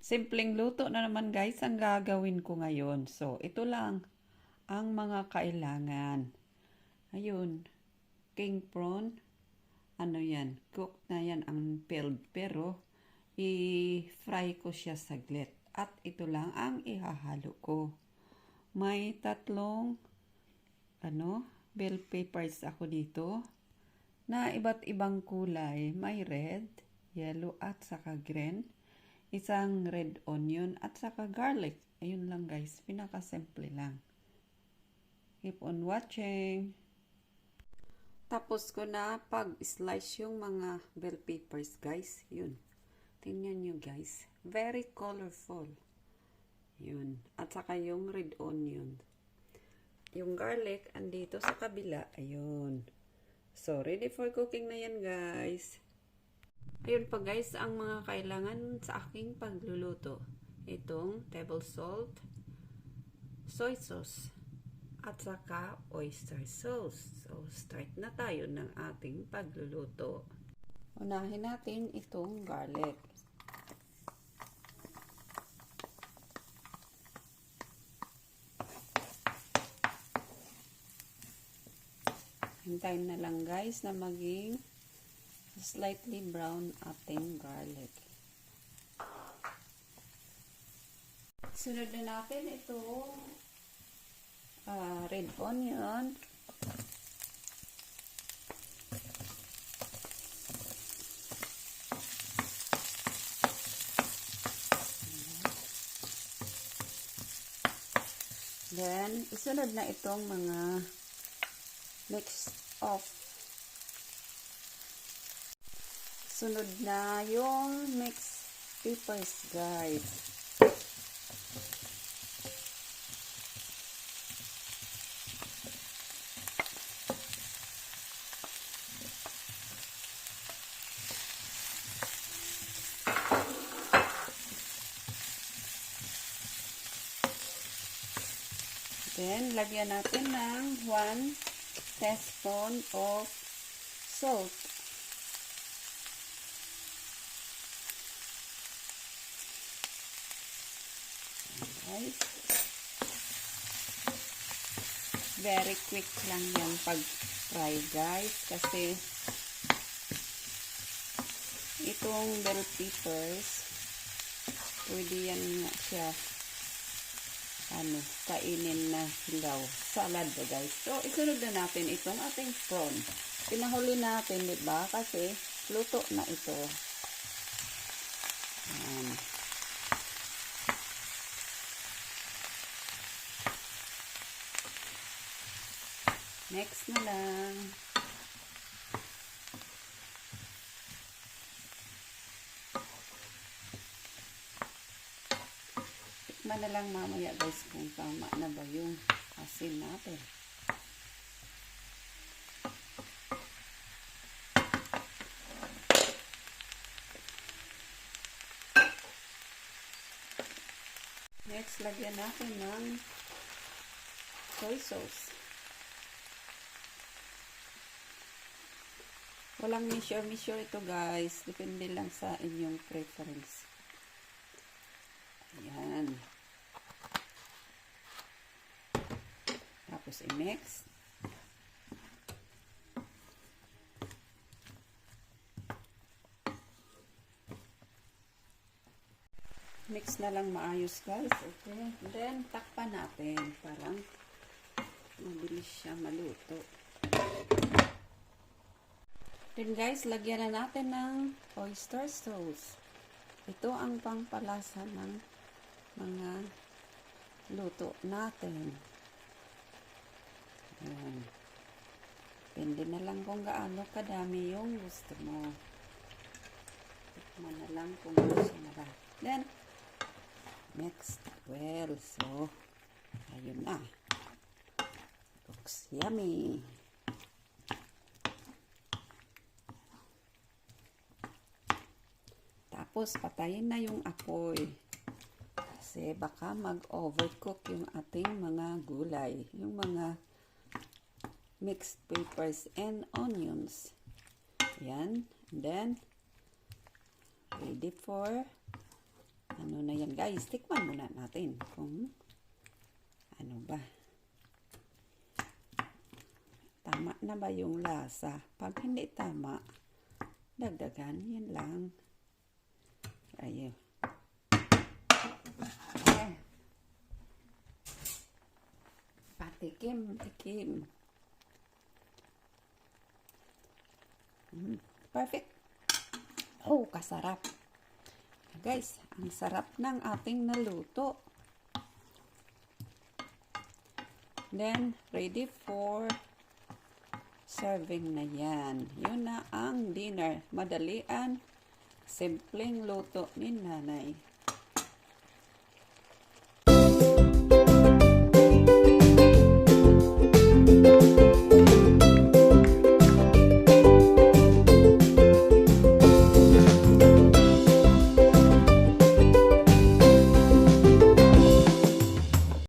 Simpleng luto na naman guys ang gagawin ko ngayon. So, ito lang ang mga kailangan. Ayun, king prawn. Ano yan? Cooked na yan ang peeled. Pero, i-fry ko siya saglit. At ito lang ang ihahalo ko. May tatlong, bell peppers ako dito. Na iba't ibang kulay. May red, yellow at saka green. Isang red onion at saka garlic. Ayun lang guys, pinakasimple lang. Keep on watching. Tapos ko na pag-slice yung mga bell peppers guys. Yun. Tingnan nyo guys. Very colorful. Yun. At saka yung red onion. Yung garlic andito sa kabila. Ayun. So, ready for cooking na yan guys. Ayun pa guys, ang mga kailangan sa aking pagluluto. Itong table salt, soy sauce, at saka oyster sauce. So, start na tayo ng ating pagluluto. Unahin natin itong garlic. Hintayin na lang guys na maging slightly brown ating garlic. Sunod na natin itong red onion. Then, isunod na itong mga mix of sunod na yung mixed peppers guys. Then, lagyan natin ng 1 teaspoon of salt. Guys. Very quick lang yan pag-fry guys kasi itong bell peppers pwede yan nga siya kainin na hilaw. Salad ba guys? So, isunod na natin itong ating prawn. Pinahuli natin, diba? Kasi luto na ito. Ayan. Next na lang. Tikman na lang mamaya guys kung tama na ba yung asin natin. Next, lagyan natin ng soy sauce. Walang measure ito guys. Depende lang sa inyong preference. Ayan. Tapos i-mix. Mix na lang maayos guys. Okay. Then, takpan natin. Parang mabilis siya maluto. Then guys, lagyan na natin ng oyster sauce. Ito ang pangpalasa ng mga luto natin. Ayan. Depende na lang kung gaano kadami yung gusto mo. Tikman na lang kung gusto mo. Then, mix well. So, ayun na. Looks yummy. Tapos, patayin na yung apoy. Kasi baka mag-overcook yung ating mga gulay. Yung mga mixed peppers and onions. Yan. And then, ready for, ano na yan natin guys. Tikman muna natin kung ano ba. Tama na ba yung lasa? Pag hindi tama, dagdagan. Yan lang. Ayun. Okay. Patikim. Perfect. Oh, kasarap. Guys, ang sarap ng ating naluto. Then, ready for serving na yan. Yun na ang dinner. Madalian, simpleng luto ni nanay.